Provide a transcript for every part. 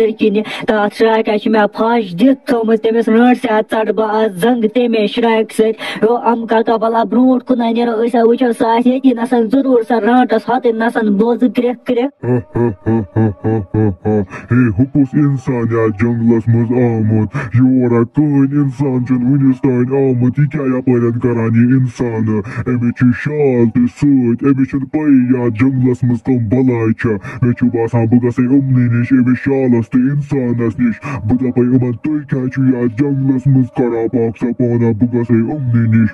अंदर किन तथ श्राक मे फश दित थोम तमिस रट से चट बह जंग तमे श्राक सो अम काका बला ब्रो कुन नो वो सह नसान जरूर सा रटस हत नसान बोज क्रेक क्रेक हुकुस इंसान या जंगलस मज आमुत योरा कहन इंसान वनिस तान आमुत यह क्या यपन करान यह इंसान अमे शाल तो सत अमे पई या जंगलस मज कम बलाय मे बासान बह गई अमन निश अमे शालस तो इंसानस निश बह दप यमन तुम क्या या जंगलस मज करा पाक सपाना बह गई अमन निश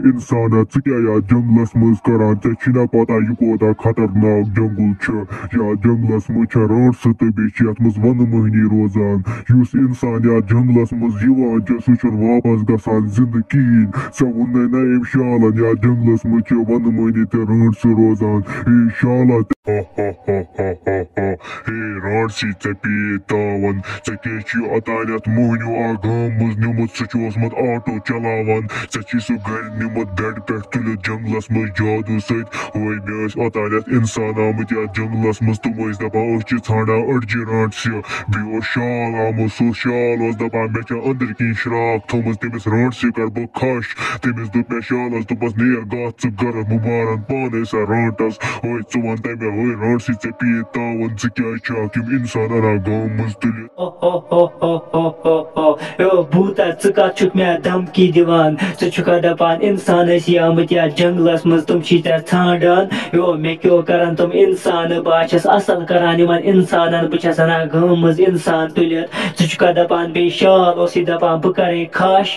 इंसान क्या या जंगलस मज करान ऐ पता यह कोता खतरनाक जंगल या जंगलस मज रट तो बेत मज वन महनी रोजान उस इंसान या जंगलस मज सह वापस गसान जिंद कहें से वो ना अम शालन या जंगलस मज वन महनी तो रट रोजान शाला रट सी पे तावन ऐ अतान मोहनियो आ गाम मज निमुत सह ऑटो चलावान सह घर निमुत बेड पे तुल जंगलस मज जादू सत मे अतान इंसान आमुत या जंगलस मज तुम दपान ाना अड़जि रट से बे शाल आमुत सो शाल दपान मे अंदर कन श्राक थोम तमिस रट से कर बह खश तमिस दुप मे शालस दोपस नेर ग गर मुबारन पान सा रटस च वन तमे रट सी पे तावन क्या इंसान अना गाम मज तुल भूता कत मे धमकी दिवान दपान इंसान आमुत या जंगलस मज तुम ांडान मे क्यों करान तुम इंसान बह असल करान इंसान बस अना गाम मज इंसान तुलित दपान बे शाल दपान बह कर खश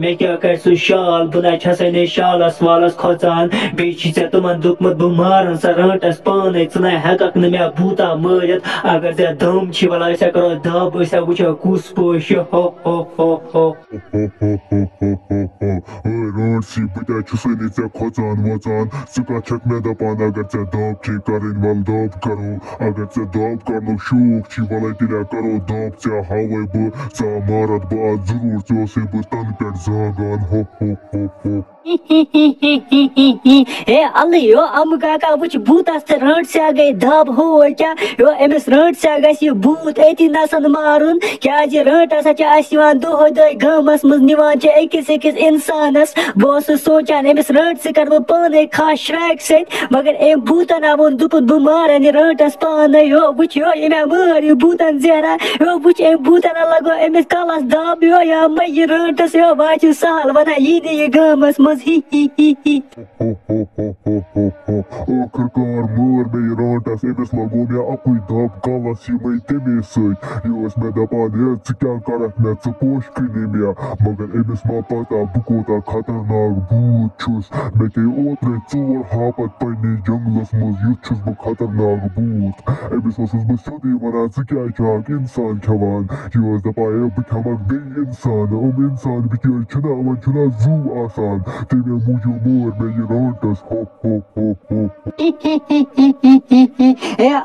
मे क्या कर सह शाल बह ना शालस वालस खोचान बे तुम दुपमुत बह मारन सा रटस पान ना हेक मे भूता मारित अगर ऐ दम वल करो दब वो कुस पोश रट सी बह सनी ऐ खोचान वोचान कत मे दपान अगर ऐ दब कर वल दब करो अगर ऐ दब कर शौक वल तेल करो दब हावे बह मारत बह जरूर बह तन पे जागान अल अम काका वो भूतस रट से गई दब हो क्या अमिस रट से गि भूत अति नसन मारुन क्या रट हसा दह दह गामस मज निवान अकिस अकिस इंसानस बह सोचान अमिस रट से कर बह पान खश श्राक मगर अम भूतन वोन दुप बह मारन रटस पान वुच मे मार भूतन जहरा वुच अम भूतन लगो अमिस कलस दब या मई रटस वा सहल वन यह गामस मज आखिरकार मार मे रटस अमिस लगो मे अकु दब कलस यम तमे सह मे दपान क्या करक मे पोश कने मे मगर अमिस मा पता बह कोता खतरनाक भूत मे के ओत्रे 4 हापत पन्ने जंगलस मज युथ बह खतरनाक भूत अमिस बह सोदे वन क्या इंसान खेवान दपान बह खेमक बे इंसान इंसान बिचार वन जू आसान तमे मूजूब मोर मे यह रटस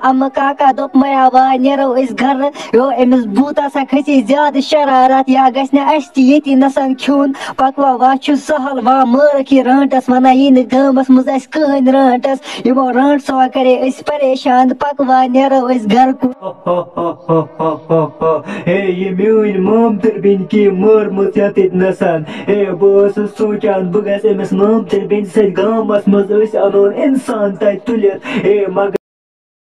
अम काका दोप मया वा नेरो घर अमिस भूतस खसी ज्यादा शरारत या गि नसान खुन पकवा वा सहल वा मारक यह रटस वन यह गामस मज कहन रटस यमो रट सवा करे परेशान पकवा नेरो घर को ये मेन मामतर बेन की मारमुत ये नसान बह सोचान बह गस अमिस मामतर बेन सत गामस मज अनोन इंसान तत तुलित मगर